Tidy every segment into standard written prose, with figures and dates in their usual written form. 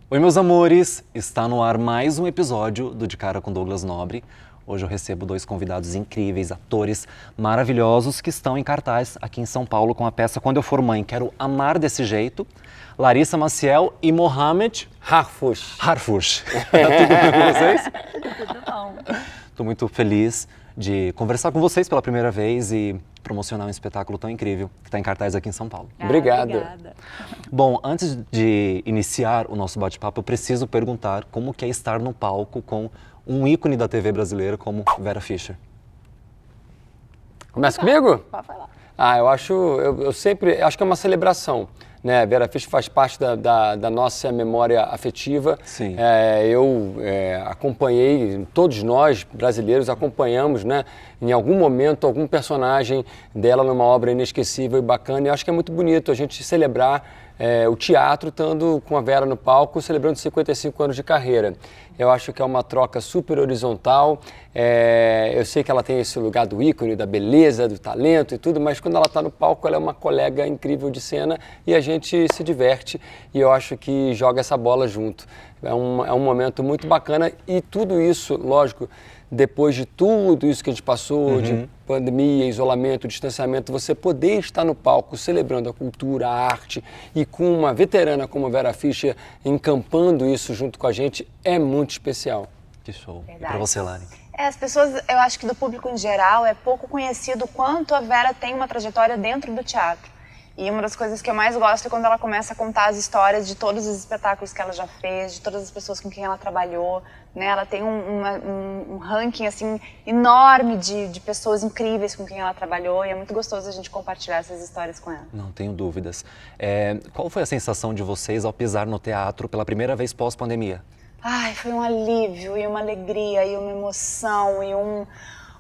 Oi, meus amores! Está no ar mais um episódio do De Cara com Douglas Nobre. Hoje eu recebo dois convidados incríveis, atores maravilhosos que estão em cartaz aqui em São Paulo com a peça Quando Eu For Mãe, Quero Amar Desse Jeito. Larissa Maciel e Mohamed Harfouch. Tá tudo bem com vocês? Tudo bom. Estou muito feliz de conversar com vocês pela primeira vez e promocionar um espetáculo tão incrível que está em cartaz aqui em São Paulo. Obrigado. Obrigada. Bom, antes de iniciar o nosso bate-papo, eu preciso perguntar como que é estar no palco com um ícone da TV brasileira como Vera Fischer. Começa comigo? Pode falar. Eu sempre acho que é uma celebração, né? Vera Fischer faz parte da nossa memória afetiva. Sim. Eu acompanhei, todos nós brasileiros acompanhamos, né? Em algum momento, algum personagem dela numa obra inesquecível e bacana. E acho que é muito bonito a gente celebrar o teatro estando com a Vera no palco, celebrando 55 anos de carreira. Eu acho que é uma troca super horizontal. Eu sei que ela tem esse lugar do ícone, da beleza, do talento e tudo, mas quando ela está no palco, ela é uma colega incrível de cena e a gente se diverte e eu acho que joga essa bola junto. É um momento muito bacana e tudo isso, lógico, depois de tudo isso que a gente passou, de pandemia, isolamento, distanciamento, você poder estar no palco celebrando a cultura, a arte e com uma veterana como a Vera Fischer encampando isso junto com a gente é muito especial. Que show. Verdade. E pra você, Lari? As pessoas, eu acho que do público em geral, é pouco conhecido quanto a Vera tem uma trajetória dentro do teatro. E uma das coisas que eu mais gosto é quando ela começa a contar as histórias de todos os espetáculos que ela já fez, de todas as pessoas com quem ela trabalhou, né? Ela tem um ranking assim, enorme de pessoas incríveis com quem ela trabalhou e é muito gostoso a gente compartilhar essas histórias com ela. Não tenho dúvidas. Qual foi a sensação de vocês ao pisar no teatro pela primeira vez pós-pandemia? Ai, foi um alívio e uma alegria e uma emoção e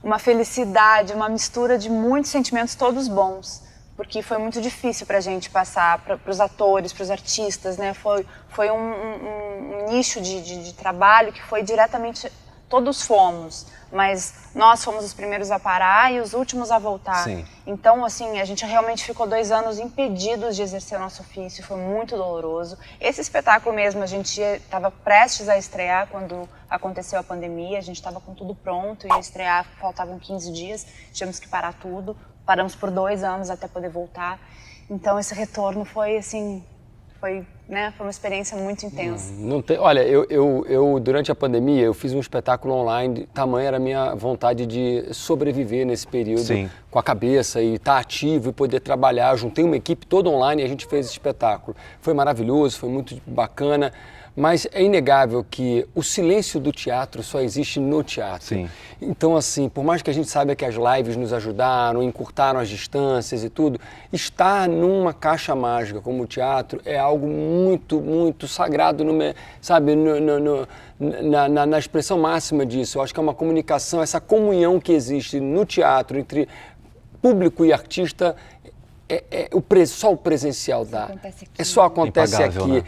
uma felicidade, uma mistura de muitos sentimentos todos bons. Porque foi muito difícil para a gente passar para os atores, para os artistas, né? Foi um nicho de trabalho que foi diretamente... Todos fomos, mas nós fomos os primeiros a parar e os últimos a voltar. Sim. Então, assim, a gente realmente ficou 2 anos impedidos de exercer o nosso ofício, foi muito doloroso. Esse espetáculo mesmo, a gente estava prestes a estrear quando aconteceu a pandemia, a gente estava com tudo pronto, ia estrear, faltavam 15 dias, tivemos que parar tudo. Paramos por 2 anos até poder voltar. Então, esse retorno foi, assim, foi uma experiência muito intensa. Olha, eu durante a pandemia, eu fiz um espetáculo online, tamanha era a minha vontade de sobreviver nesse período. Sim. Com a cabeça e estar ativo e poder trabalhar. Juntei uma equipe toda online e a gente fez esse espetáculo. Foi maravilhoso, foi muito bacana. Mas é inegável que o silêncio do teatro só existe no teatro. Sim. Então, assim, por mais que a gente saiba que as lives nos ajudaram, encurtaram as distâncias e tudo, estar numa caixa mágica como o teatro é algo muito, muito sagrado, sabe, na expressão máxima disso. Eu acho que é uma comunicação, essa comunhão que existe no teatro entre público e artista, só o presencial dá. Só acontece Impagável, aqui. Né?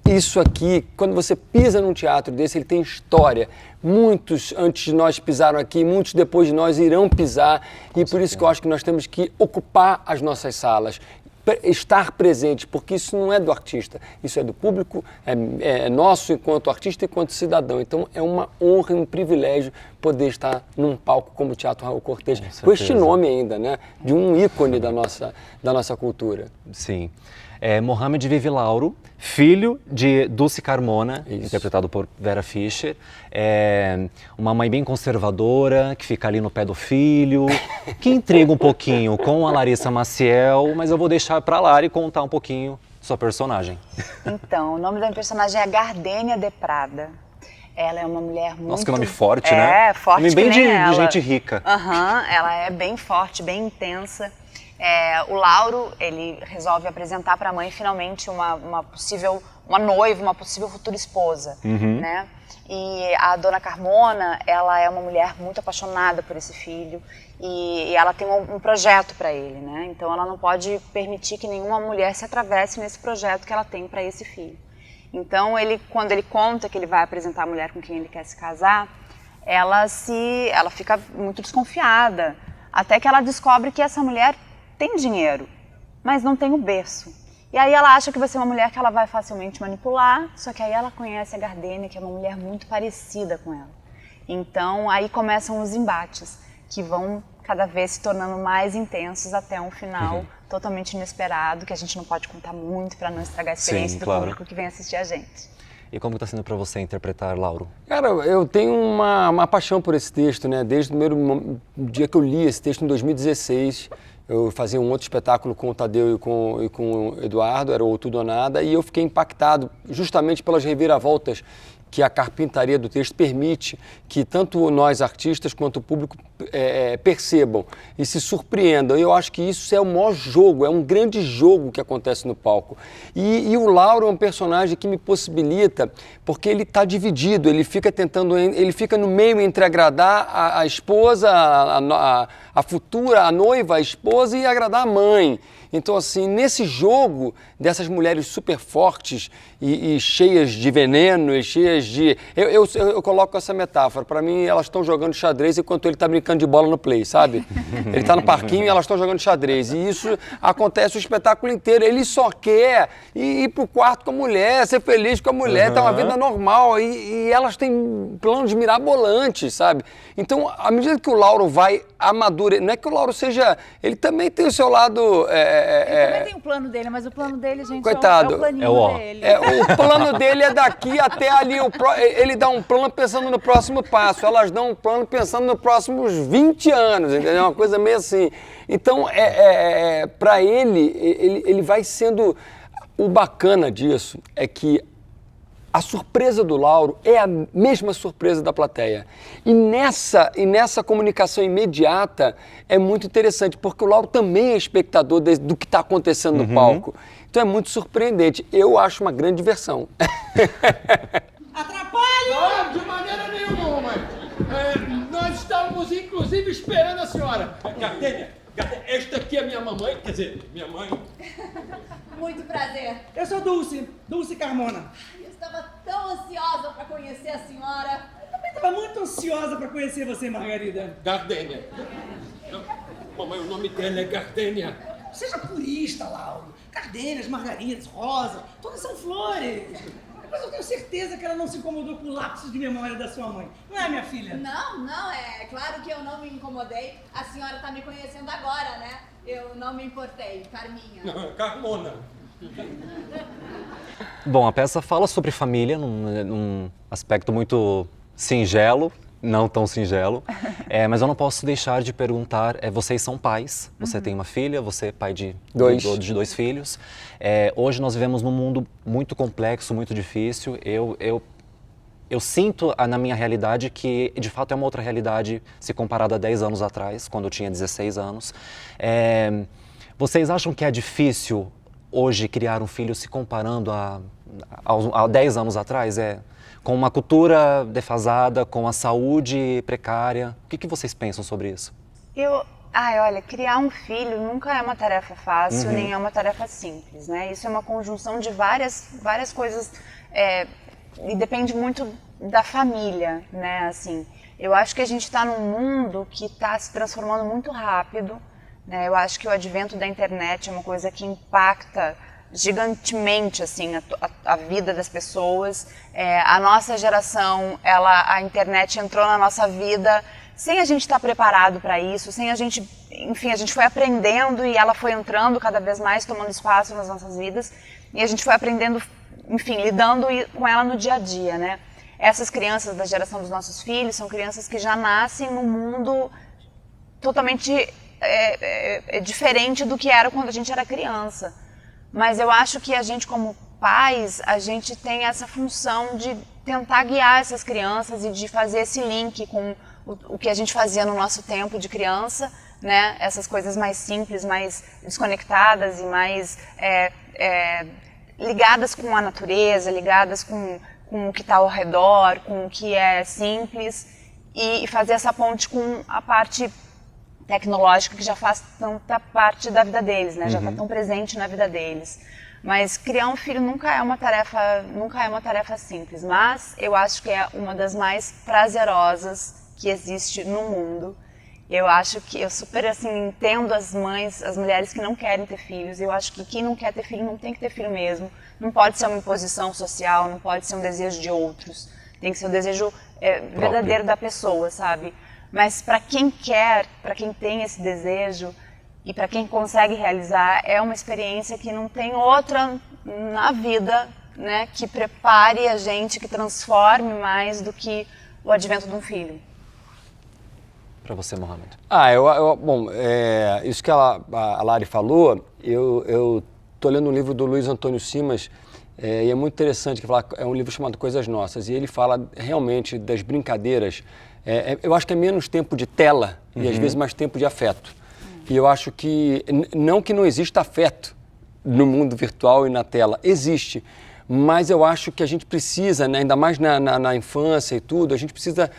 Isso aqui, quando você pisa num teatro desse, ele tem história. Muitos antes de nós pisaram aqui, muitos depois de nós irão pisar. E por isso que eu acho que nós temos que ocupar as nossas salas, estar presente, porque isso não é do artista, isso é do público, é nosso enquanto artista e enquanto cidadão. Então é uma honra e um privilégio poder estar num palco como o Teatro Raul Cortez, com este nome ainda, né? De um ícone da nossa cultura. Sim. Mohamed Vive Lauro, filho de Dulce Carmona, interpretado por Vera Fischer. Uma mãe bem conservadora, que fica ali no pé do filho, que intriga um pouquinho com a Larissa Maciel, mas eu vou deixar para a Lari contar um pouquinho sua personagem. Então, o nome da minha personagem é Gardênia de Prada. Ela é uma mulher muito... Nossa, que nome forte, né? Forte nome bem que nem de ela. gente rica. Ela é bem forte, bem intensa. O Lauro, ele resolve apresentar para a mãe finalmente uma noiva, uma possível futura esposa, né? E a dona Carmona, ela é uma mulher muito apaixonada por esse filho e ela tem um projeto para ele, né? Então ela não pode permitir que nenhuma mulher se atravesse nesse projeto que ela tem para esse filho. Então quando ele conta que ele vai apresentar a mulher com quem ele quer se casar, ela fica muito desconfiada, até que ela descobre que essa mulher tem dinheiro, mas não tem o berço. E aí ela acha que vai ser uma mulher que ela vai facilmente manipular, só que aí ela conhece a Gardênia, que é uma mulher muito parecida com ela. Então aí começam os embates, que vão cada vez se tornando mais intensos até um final totalmente inesperado, que a gente não pode contar muito para não estragar a experiência do público que vem assistir a gente. E como está sendo para você interpretar Lauro? Cara, eu tenho uma paixão por esse texto, né? Desde o primeiro dia que eu li esse texto, em 2016, eu fazia um outro espetáculo com o Tadeu e com o Eduardo, era o Tudo ou Nada, e eu fiquei impactado justamente pelas reviravoltas que a carpintaria do texto permite que tanto nós artistas quanto o público percebam e se surpreendam. Eu acho que isso é o maior jogo, é um grande jogo que acontece no palco. E o Lauro é um personagem que me possibilita, porque ele está dividido, ele fica no meio entre agradar a esposa, a futura, a noiva, a esposa e agradar a mãe. Então, assim, nesse jogo dessas mulheres super fortes e cheias de veneno e cheias de... Eu coloco essa metáfora. Para mim, elas estão jogando xadrez enquanto ele está brincando de bola no play, sabe? Ele está no parquinho e elas estão jogando xadrez. E isso acontece o espetáculo inteiro. Ele só quer ir pro quarto com a mulher, ser feliz com a mulher, ter uma vida normal. E elas têm planos mirabolantes, sabe? Então, à medida que o Lauro vai amadurecer... Não é que o Lauro seja... Ele também tem o seu lado... Ele também tem o plano dele, mas o plano dele, gente, coitado, é o planinho dele. O plano dele é daqui até ali. Ele dá um plano pensando no próximo passo. Elas dão um plano pensando nos próximos 20 anos, entendeu? Uma coisa meio assim. Então, para ele vai sendo... O bacana disso é que a surpresa do Lauro é a mesma surpresa da plateia. E nessa comunicação imediata é muito interessante, porque o Lauro também é espectador do que está acontecendo no palco. Então é muito surpreendente. Eu acho uma grande diversão. Atrapalha! Não, de maneira nenhuma, mãe. Nós estávamos, inclusive, esperando a senhora. Gardênia, esta aqui é minha mamãe, quer dizer, minha mãe. Muito prazer. Eu sou Dulce Carmona. Eu estava tão ansiosa para conhecer a senhora. Eu também estava muito ansiosa para conhecer você, Margarida. Gardênia. Mamãe, o nome dela é Gardênia. Seja purista, Lauro. Gardênias, margaridas, rosa, todas são flores. Mas eu tenho certeza que ela não se incomodou com o lapso de memória da sua mãe. Não é, minha filha? Não, é claro que eu não me incomodei. A senhora está me conhecendo agora, né? Eu não me importei, Carminha. Não, Carmona. Bom, a peça fala sobre família num aspecto muito singelo, não tão singelo, mas eu não posso deixar de perguntar, vocês são pais, você tem uma filha, você é pai de dois filhos. Hoje nós vivemos num mundo muito complexo, muito difícil. Eu sinto na minha realidade que, de fato, é uma outra realidade se comparada a 10 anos atrás, quando eu tinha 16 anos. Vocês acham que é difícil hoje criar um filho se comparando a 10 anos atrás? Com uma cultura defasada, com a saúde precária. O que vocês pensam sobre isso? Olha, criar um filho nunca é uma tarefa fácil, nem é uma tarefa simples, né? Isso é uma conjunção de várias coisas e depende muito da família, né? Assim, eu acho que a gente está num mundo que está se transformando muito rápido, né? Eu acho que o advento da internet é uma coisa que impacta gigantemente assim a vida das pessoas. A nossa geração, a internet entrou na nossa vida sem a gente estar preparado para isso, sem a gente, enfim, a gente foi aprendendo e ela foi entrando cada vez mais, tomando espaço nas nossas vidas, e a gente foi aprendendo, enfim, lidando com ela no dia a dia, né? Essas crianças da geração dos nossos filhos são crianças que já nascem num mundo totalmente diferente do que era quando a gente era criança. Mas eu acho que a gente, como pais, a gente tem essa função de tentar guiar essas crianças e de fazer esse link com o que a gente fazia no nosso tempo de criança, né? Essas coisas mais simples, mais desconectadas e mais ligadas com a natureza, ligadas com o que está ao redor, com o que é simples, e fazer essa ponte com a parte tecnológica que já faz tanta parte da vida deles, né? Já está tão presente na vida deles. Mas criar um filho nunca é uma tarefa simples, mas eu acho que é uma das mais prazerosas que existe no mundo. Eu acho que eu super assim entendo as mães, as mulheres que não querem ter filhos. Eu acho que quem não quer ter filho não tem que ter filho mesmo. Não pode ser uma imposição social, não pode ser um desejo de outros. Tem que ser um desejo verdadeiro da pessoa, sabe? Mas para quem quer, para quem tem esse desejo e para quem consegue realizar, é uma experiência que não tem outra na vida, né, que prepare a gente, que transforme mais do que o advento de um filho. Para você, Mohamed? Bom, isso que a Lari falou, eu estou lendo um livro do Luiz Antônio Simas, e é muito interessante, que é um livro chamado Coisas Nossas, e ele fala realmente das brincadeiras. Eu acho que é menos tempo de tela e às vezes mais tempo de afeto. E eu acho que, não que não exista afeto no mundo virtual e na tela, existe. Mas eu acho que a gente precisa, né, ainda mais na infância e tudo, a gente precisa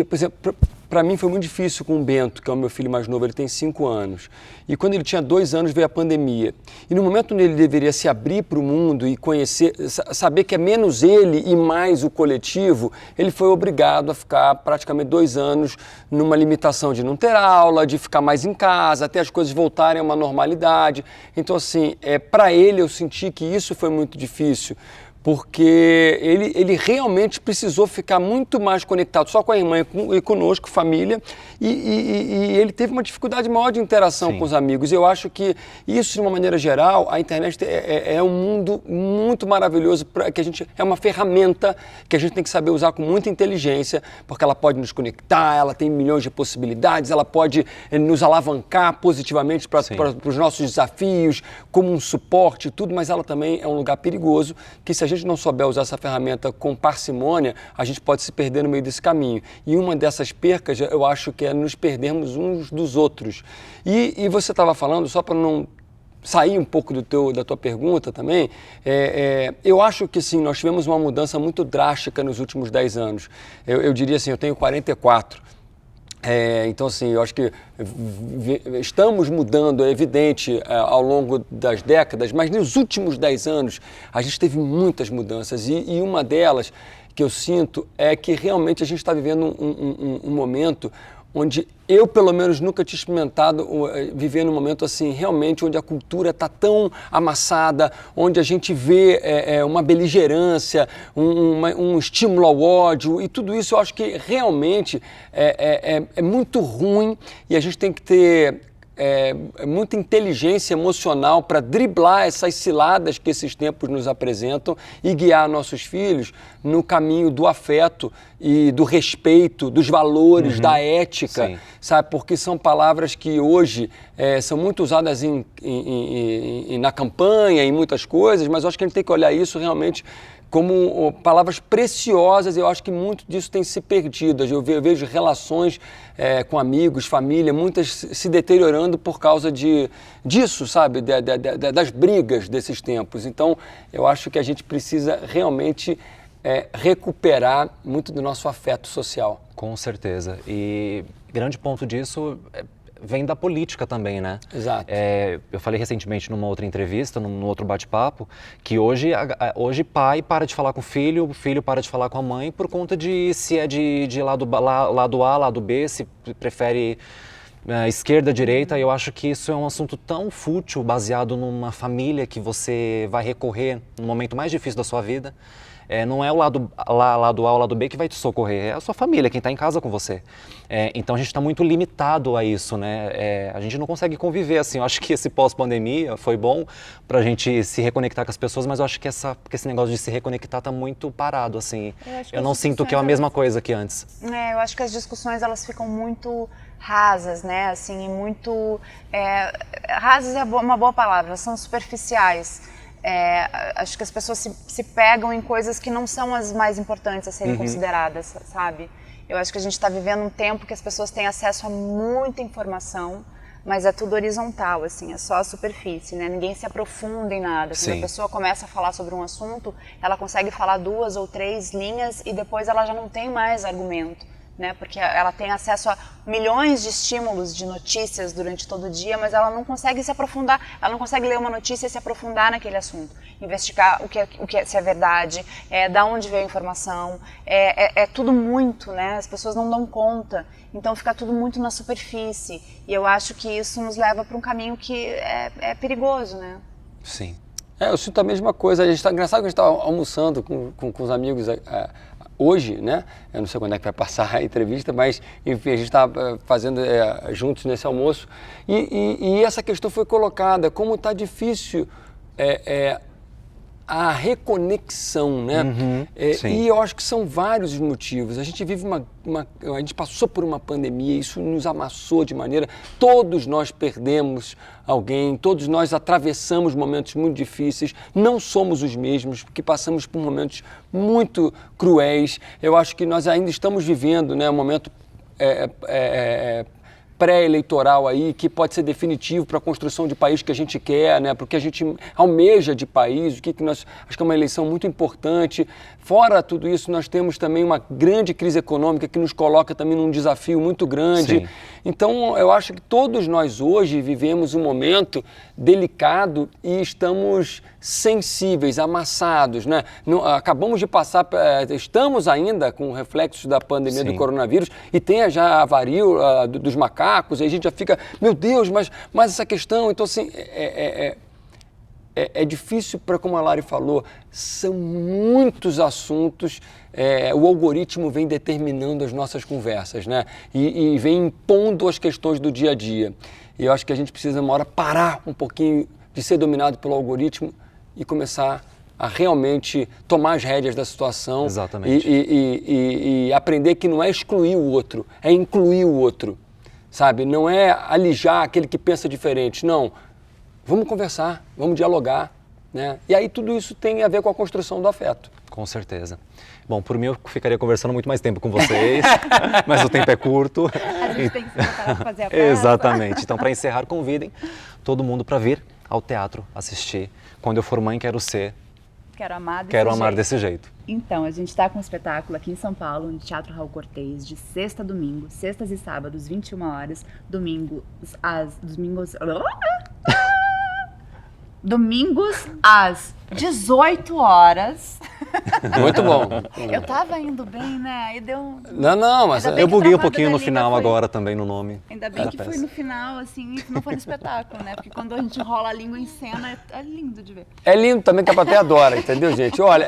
por exemplo, para mim foi muito difícil com o Bento, que é o meu filho mais novo, ele tem 5 anos. E quando ele tinha 2 anos veio a pandemia. E no momento onde ele deveria se abrir para o mundo e conhecer, saber que é menos ele e mais o coletivo, ele foi obrigado a ficar praticamente 2 anos numa limitação de não ter aula, de ficar mais em casa, até as coisas voltarem a uma normalidade. Então, assim, para ele eu senti que isso foi muito difícil, porque ele realmente precisou ficar muito mais conectado só com a irmã e conosco, família, e ele teve uma dificuldade maior de interação com os amigos. Eu acho que isso, de uma maneira geral, a internet é um mundo muito maravilhoso, que é uma ferramenta que a gente tem que saber usar com muita inteligência, porque ela pode nos conectar, ela tem milhões de possibilidades, ela pode nos alavancar positivamente para os nossos desafios, como um suporte e tudo, mas ela também é um lugar perigoso, que se a gente não souber usar essa ferramenta com parcimônia, a gente pode se perder no meio desse caminho. E uma dessas percas, eu acho que é nos perdermos uns dos outros. E você estava falando, só para não sair um pouco da tua pergunta também, eu acho que sim, nós tivemos uma mudança muito drástica nos últimos 10 anos. Eu diria assim, eu tenho 44. Então, assim, eu acho que estamos mudando, é evidente, ao longo das décadas, mas nos últimos 10 anos a gente teve muitas mudanças e uma delas que eu sinto é que realmente a gente está vivendo um momento onde eu, pelo menos, nunca tinha experimentado viver num momento assim, realmente, onde a cultura está tão amassada, onde a gente vê uma beligerância, um estímulo ao ódio, e tudo isso eu acho que realmente é muito ruim e a gente tem que ter muita inteligência emocional para driblar essas ciladas que esses tempos nos apresentam e guiar nossos filhos no caminho do afeto e do respeito, dos valores, da ética, sabe? Porque são palavras que hoje são muito usadas na campanha, em muitas coisas, mas eu acho que a gente tem que olhar isso realmente como palavras preciosas. Eu acho que muito disso tem se perdido. Eu vejo relações com amigos, família, muitas se deteriorando por causa disso, sabe? Das brigas desses tempos. Então, eu acho que a gente precisa realmente recuperar muito do nosso afeto social. Com certeza. E grande ponto disso vem da política também, né? Exato. Eu falei recentemente numa outra entrevista, num outro bate-papo, que hoje pai para de falar com o filho para de falar com a mãe por conta de se é de lado A, lado B, se prefere esquerda, direita. Eu acho que isso é um assunto tão fútil, baseado numa família que você vai recorrer no momento mais difícil da sua vida. Não é o lado A ou lado B que vai te socorrer, é a sua família, quem está em casa com você. Então a gente está muito limitado a isso, né? A gente não consegue conviver assim. Eu acho que esse pós-pandemia foi bom para a gente se reconectar com as pessoas, mas eu acho que esse negócio de se reconectar está muito parado, assim. Eu não sinto que é a mesma coisa que antes. Eu acho que as discussões elas ficam muito rasas, né? Assim, e muito rasas é uma boa palavra, são superficiais. Acho que as pessoas se pegam em coisas que não são as mais importantes a serem consideradas, sabe? Eu acho que a gente está vivendo um tempo que as pessoas têm acesso a muita informação, mas é tudo horizontal, assim, é só a superfície, né? Ninguém se aprofunda em nada. Quando a pessoa começa a falar sobre um assunto, ela consegue falar 2 ou 3 linhas e depois ela já não tem mais argumento, né? Porque ela tem acesso a milhões de estímulos de notícias durante todo o dia, mas ela não consegue se aprofundar, ela não consegue ler uma notícia e se aprofundar naquele assunto, investigar se é verdade, da onde veio a informação, é tudo muito, né? As pessoas não dão conta, então fica tudo muito na superfície, e eu acho que isso nos leva para um caminho que é perigoso, né? Sim. Eu sinto a mesma coisa. Engraçado que a gente estava almoçando com os amigos hoje, né? Eu não sei quando é que vai passar a entrevista, mas, enfim, a gente estava fazendo juntos nesse almoço. E essa questão foi colocada, como está difícil a reconexão, né? E eu acho que são vários os motivos. A gente vive a gente passou por uma pandemia, isso nos amassou de maneira... Todos nós perdemos alguém, todos nós atravessamos momentos muito difíceis, não somos os mesmos, porque passamos por momentos muito cruéis. Eu acho que nós ainda estamos vivendo, né, um momento pré-eleitoral aí, que pode ser definitivo para a construção de país que a gente quer, né? Porque a gente almeja de país, acho que é uma eleição muito importante. Fora tudo isso, nós temos também uma grande crise econômica que nos coloca também num desafio muito grande. Sim. Então, eu acho que todos nós hoje vivemos um momento delicado e estamos sensíveis, amassados, né? Acabamos de passar, estamos ainda com reflexos da pandemia do coronavírus e tem já a varíola dos macacos, aí a gente já fica, meu Deus, mas essa questão, então assim, é difícil, para como a Lari falou, são muitos assuntos, o algoritmo vem determinando as nossas conversas, né? E vem impondo as questões do dia a dia. E eu acho que a gente precisa, uma hora, parar um pouquinho de ser dominado pelo algoritmo e começar a realmente tomar as rédeas da situação. Exatamente. E aprender que não é excluir o outro, é incluir o outro, sabe? Não é alijar aquele que pensa diferente, não. Vamos conversar, vamos dialogar, né? E aí tudo isso tem a ver com a construção do afeto. Com certeza. Bom, por mim eu ficaria conversando muito mais tempo com vocês, mas o tempo é curto. A gente tem que se preparar para fazer a festa. Exatamente. Então, para encerrar, convidem todo mundo para vir ao teatro assistir. Quando eu for mãe, quero ser. Quero amar Desse jeito. Então, a gente está com um espetáculo aqui em São Paulo, no Teatro Raul Cortez, de sexta a domingo, sextas e sábados, 21 horas, domingos às 18 horas. Muito bom. Eu tava indo bem, né? Aí deu... Não, mas Ainda bem Eu que buguei um Travada pouquinho da no Língua final foi- agora também no nome. Ainda bem da que peça. foi no final, assim, não foi no espetáculo, né? Porque quando a gente rola a língua em cena, é lindo de ver. É lindo também, que a plateia adora, entendeu, gente? Olha,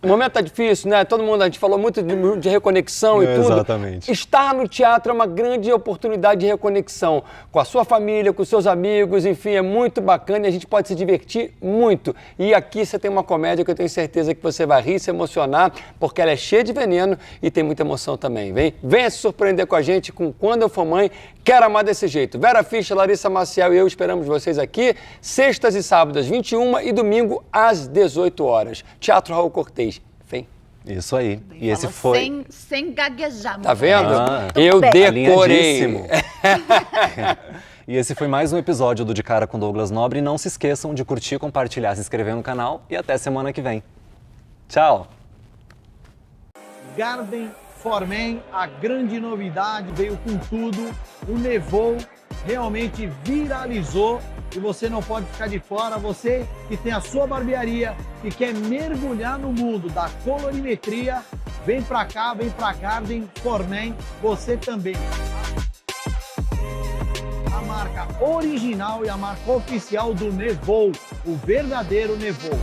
o momento tá difícil, né? Todo mundo, a gente falou muito de reconexão e tudo. Exatamente. Estar no teatro é uma grande oportunidade de reconexão com a sua família, com os seus amigos, enfim, é muito bacana e a gente pode se divertir muito. E aqui você tem uma comédia que eu tenho certeza que você vai rir, se emocionar, porque ela é cheia de veneno e tem muita emoção também. Venha se surpreender com a gente com Quando Eu For Mãe, Quero Amar Desse Jeito. Vera Fischer, Larissa Maciel e eu esperamos vocês aqui, sextas e sábados, 21 e domingo às 18 horas. Teatro Raul Cortez. Vem. Isso aí. E esse Falou foi... sem gaguejar. Tá vendo? Ah, Eu decorei. Alinhadíssimo. E esse foi mais um episódio do De Cara com Douglas Nobre. E não se esqueçam de curtir, compartilhar, se inscrever no canal e até semana que vem. Tchau! Garden for Men, a grande novidade, veio com tudo, o Nevou realmente viralizou e você não pode ficar de fora, você que tem a sua barbearia e quer mergulhar no mundo da colorimetria, vem pra cá, vem pra Garden for Men, você também. A marca original e a marca oficial do Nevou, o verdadeiro Nevou.